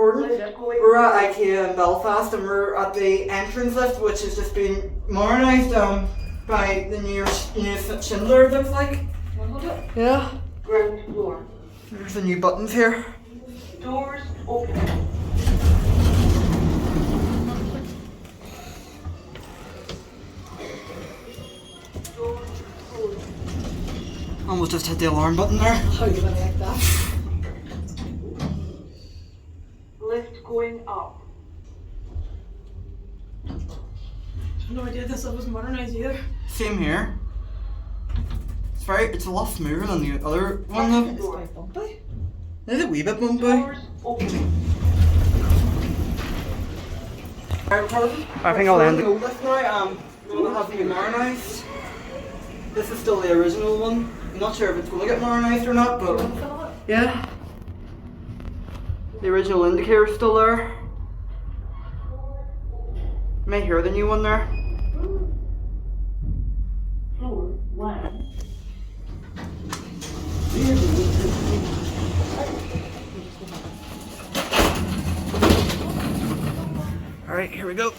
recording. We're at IKEA in Belfast and we're at the entrance lift, which has just been modernised by the new Schindler, it looks like. Yeah. Ground floor. There's the new buttons here. Doors open. Doors closed. Almost just hit the alarm button there. How do you like that? Lift going up. I have no idea this was modernised either. Same here. It's a lot smoother than the other one though. It's quite bumpy. It's a wee bit bumpy. Doors open. I think I'll end the lift now. We'll have the modernised. This is still the original one. I'm not sure if it's going to get modernised or not, but yeah. The original indicator's still there. You may hear the new one there. Floor 1. Alright, here we go.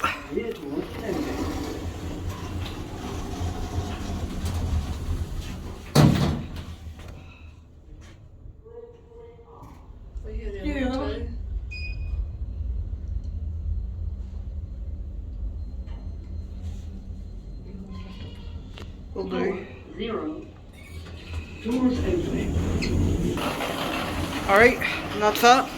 Will do. 0. Doors open. Alright, and that's that.